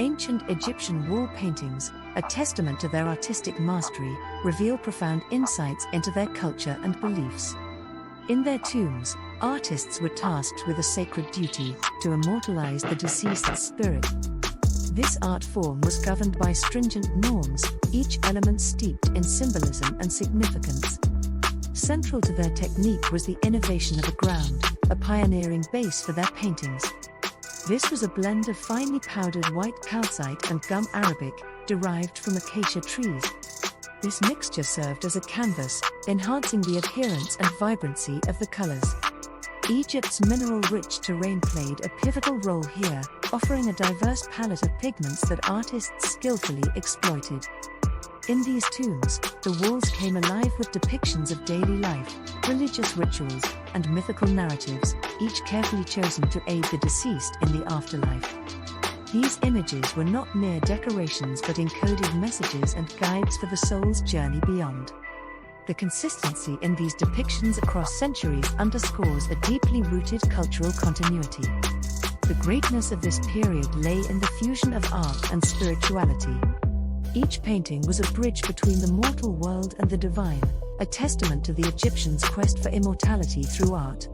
Ancient Egyptian wall paintings, a testament to their artistic mastery, reveal profound insights into their culture and beliefs. In their tombs, artists were tasked with a sacred duty to immortalize the deceased's spirit. This art form was governed by stringent norms, each element steeped in symbolism and significance. Central to their technique was the innovation of a ground, a pioneering base for their paintings. This was a blend of finely powdered white calcite and gum arabic, derived from acacia trees. This mixture served as a canvas, enhancing the appearance and vibrancy of the colors. Egypt's mineral-rich terrain played a pivotal role here, offering a diverse palette of pigments that artists skillfully exploited. In these tombs, the walls came alive with depictions of daily life, religious rituals, and mythical narratives, each carefully chosen to aid the deceased in the afterlife. These images were not mere decorations but encoded messages and guides for the soul's journey beyond. The consistency in these depictions across centuries underscores a deeply rooted cultural continuity. The greatness of this period lay in the fusion of art and spirituality. Each painting was a bridge between the mortal world and the divine, a testament to the Egyptians' quest for immortality through art.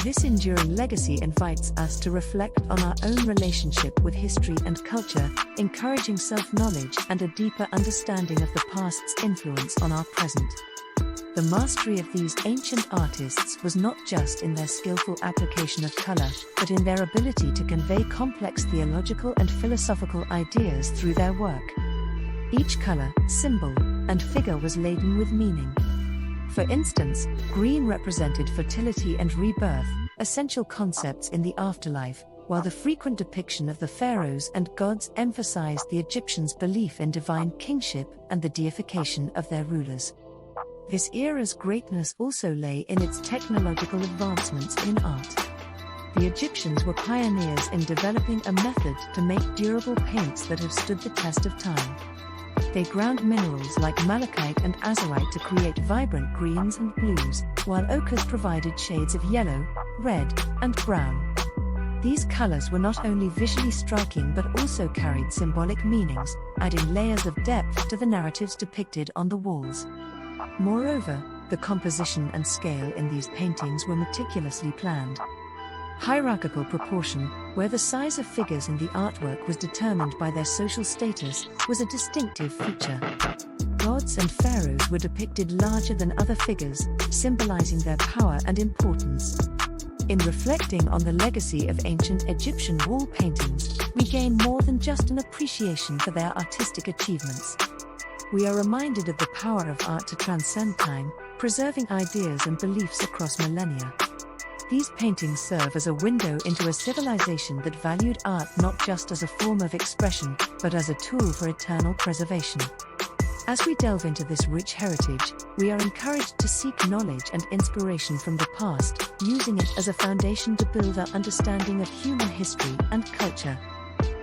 This enduring legacy invites us to reflect on our own relationship with history and culture, encouraging self-knowledge and a deeper understanding of the past's influence on our present. The mastery of these ancient artists was not just in their skillful application of color, but in their ability to convey complex theological and philosophical ideas through their work. Each color, symbol, and figure was laden with meaning. For instance, green represented fertility and rebirth, essential concepts in the afterlife, while the frequent depiction of the pharaohs and gods emphasized the Egyptians' belief in divine kingship and the deification of their rulers. This era's greatness also lay in its technological advancements in art. The Egyptians were pioneers in developing a method to make durable paints that have stood the test of time. They ground minerals like malachite and azurite to create vibrant greens and blues, while ochres provided shades of yellow, red, and brown. These colors were not only visually striking but also carried symbolic meanings, adding layers of depth to the narratives depicted on the walls. Moreover, the composition and scale in these paintings were meticulously planned. Hierarchical proportion, where the size of figures in the artwork was determined by their social status, was a distinctive feature. Gods and pharaohs were depicted larger than other figures, symbolizing their power and importance. In reflecting on the legacy of ancient Egyptian wall paintings, we gain more than just an appreciation for their artistic achievements. We are reminded of the power of art to transcend time, preserving ideas and beliefs across millennia. These paintings serve as a window into a civilization that valued art not just as a form of expression, but as a tool for eternal preservation. As we delve into this rich heritage, we are encouraged to seek knowledge and inspiration from the past, using it as a foundation to build our understanding of human history and culture.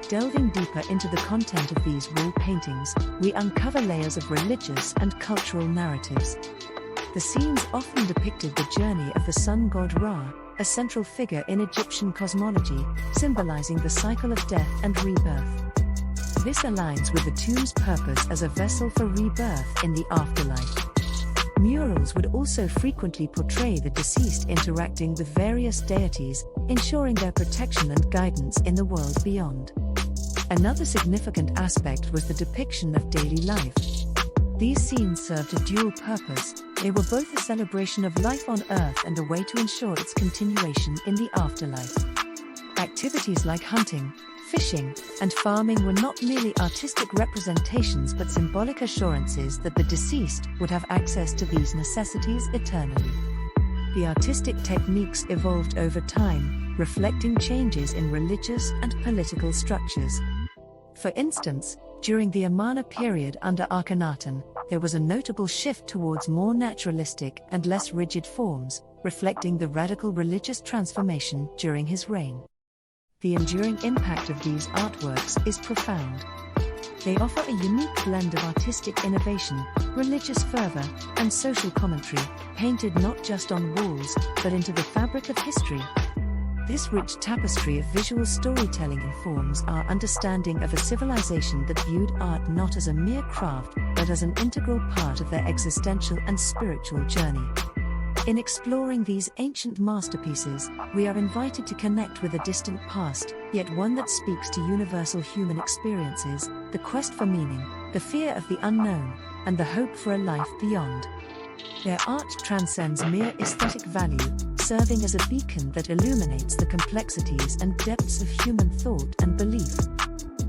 Delving deeper into the content of these wall paintings, we uncover layers of religious and cultural narratives. The scenes often depicted the journey of the sun god Ra, a central figure in Egyptian cosmology, symbolizing the cycle of death and rebirth. This aligns with the tomb's purpose as a vessel for rebirth in the afterlife. Murals would also frequently portray the deceased interacting with various deities, ensuring their protection and guidance in the world beyond. Another significant aspect was the depiction of daily life. These scenes served a dual purpose. They were both a celebration of life on Earth and a way to ensure its continuation in the afterlife. Activities like hunting, fishing, and farming were not merely artistic representations but symbolic assurances that the deceased would have access to these necessities eternally. The artistic techniques evolved over time, reflecting changes in religious and political structures. For instance, during the Amarna period under Akhenaten, there was a notable shift towards more naturalistic and less rigid forms, reflecting the radical religious transformation during his reign. The enduring impact of these artworks is profound. They offer a unique blend of artistic innovation, religious fervor, and social commentary, painted not just on walls, but into the fabric of history. This rich tapestry of visual storytelling informs our understanding of a civilization that viewed art not as a mere craft, but as an integral part of their existential and spiritual journey. In exploring these ancient masterpieces, we are invited to connect with a distant past, yet one that speaks to universal human experiences, the quest for meaning, the fear of the unknown, and the hope for a life beyond. Their art transcends mere aesthetic value, serving as a beacon that illuminates the complexities and depths of human thought and belief.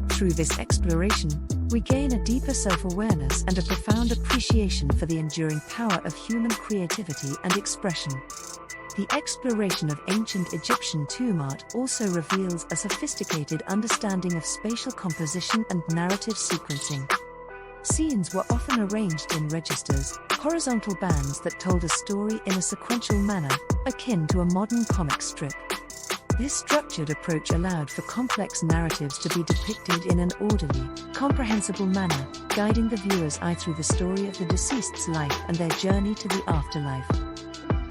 Through this exploration, we gain a deeper self-awareness and a profound appreciation for the enduring power of human creativity and expression. The exploration of ancient Egyptian tomb art also reveals a sophisticated understanding of spatial composition and narrative sequencing. Scenes were often arranged in registers, horizontal bands that told a story in a sequential manner, akin to a modern comic strip. This structured approach allowed for complex narratives to be depicted in an orderly, comprehensible manner, guiding the viewer's eye through the story of the deceased's life and their journey to the afterlife.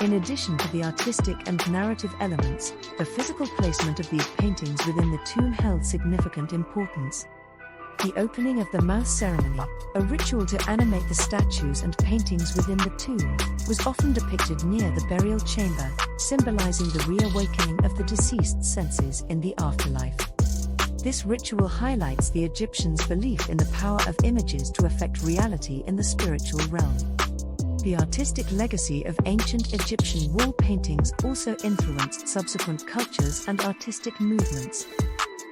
In addition to the artistic and narrative elements, the physical placement of these paintings within the tomb held significant importance. The opening of the mouth ceremony, a ritual to animate the statues and paintings within the tomb, was often depicted near the burial chamber, symbolizing the reawakening of the deceased's senses in the afterlife. This ritual highlights the Egyptians' belief in the power of images to affect reality in the spiritual realm. The artistic legacy of ancient Egyptian wall paintings also influenced subsequent cultures and artistic movements.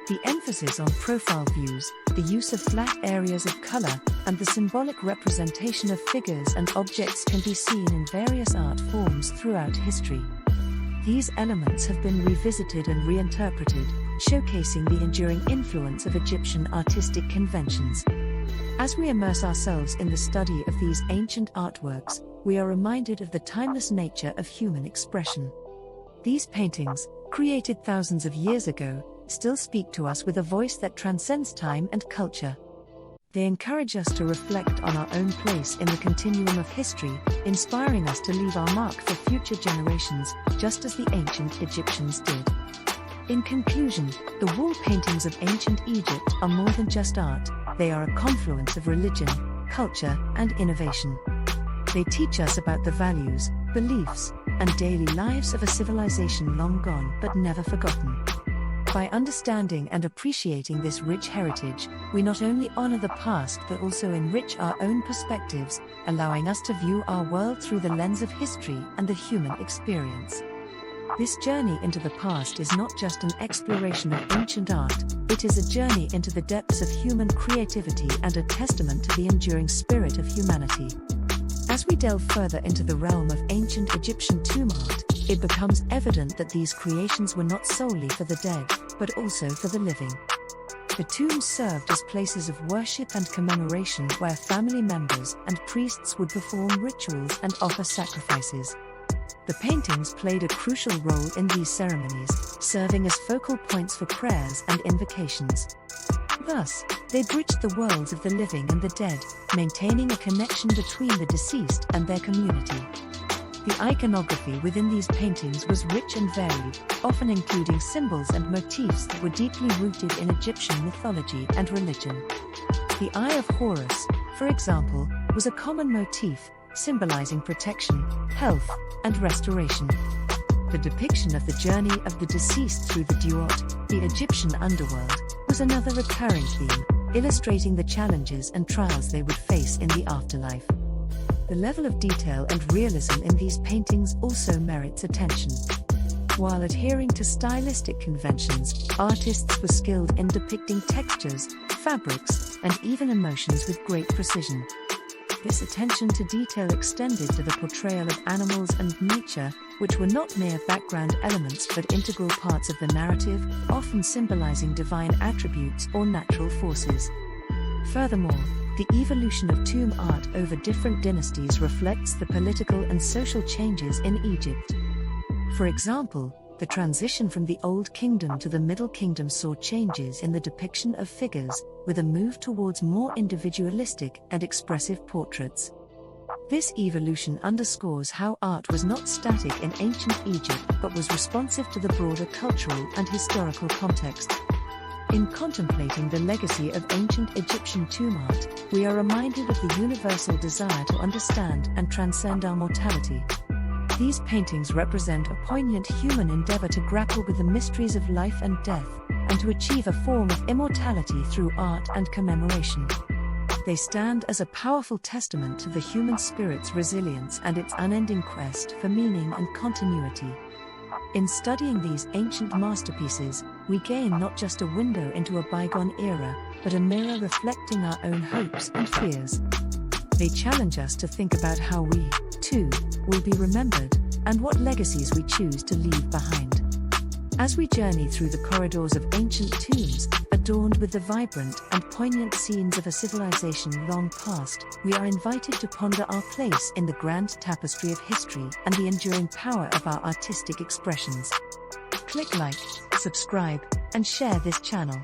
The emphasis on profile views, the use of flat areas of color, and the symbolic representation of figures and objects can be seen in various art forms throughout history. These elements have been revisited and reinterpreted, showcasing the enduring influence of Egyptian artistic conventions. As we immerse ourselves in the study of these ancient artworks, we are reminded of the timeless nature of human expression. These paintings, created thousands of years ago, still speak to us with a voice that transcends time and culture. They encourage us to reflect on our own place in the continuum of history, inspiring us to leave our mark for future generations, just as the ancient Egyptians did. In conclusion, the wall paintings of ancient Egypt are more than just art, they are a confluence of religion, culture, and innovation. They teach us about the values, beliefs, and daily lives of a civilization long gone but never forgotten. By understanding and appreciating this rich heritage, we not only honor the past but also enrich our own perspectives, allowing us to view our world through the lens of history and the human experience. This journey into the past is not just an exploration of ancient art, it is a journey into the depths of human creativity and a testament to the enduring spirit of humanity. As we delve further into the realm of ancient Egyptian tomb art, it becomes evident that these creations were not solely for the dead, but also for the living. The tombs served as places of worship and commemoration where family members and priests would perform rituals and offer sacrifices. The paintings played a crucial role in these ceremonies, serving as focal points for prayers and invocations. Thus, they bridged the worlds of the living and the dead, maintaining a connection between the deceased and their community. The iconography within these paintings was rich and varied, often including symbols and motifs that were deeply rooted in Egyptian mythology and religion. The Eye of Horus, for example, was a common motif, symbolizing protection, health, and restoration. The depiction of the journey of the deceased through the Duat, the Egyptian underworld, was another recurring theme, illustrating the challenges and trials they would face in the afterlife. The level of detail and realism in these paintings also merits attention. While adhering to stylistic conventions, artists were skilled in depicting textures, fabrics, and even emotions with great precision. This attention to detail extended to the portrayal of animals and nature, which were not mere background elements but integral parts of the narrative, often symbolizing divine attributes or natural forces. Furthermore, the evolution of tomb art over different dynasties reflects the political and social changes in Egypt. For example, the transition from the Old Kingdom to the Middle Kingdom saw changes in the depiction of figures, with a move towards more individualistic and expressive portraits. This evolution underscores how art was not static in ancient Egypt but was responsive to the broader cultural and historical context. In contemplating the legacy of ancient Egyptian tomb art, we are reminded of the universal desire to understand and transcend our mortality. These paintings represent a poignant human endeavor to grapple with the mysteries of life and death, and to achieve a form of immortality through art and commemoration. They stand as a powerful testament to the human spirit's resilience and its unending quest for meaning and continuity. In studying these ancient masterpieces, we gain not just a window into a bygone era, but a mirror reflecting our own hopes and fears. They challenge us to think about how we, too, will be remembered, and what legacies we choose to leave behind. As we journey through the corridors of ancient tombs, adorned with the vibrant and poignant scenes of a civilization long past, we are invited to ponder our place in the grand tapestry of history and the enduring power of our artistic expressions. Click like, subscribe, and share this channel.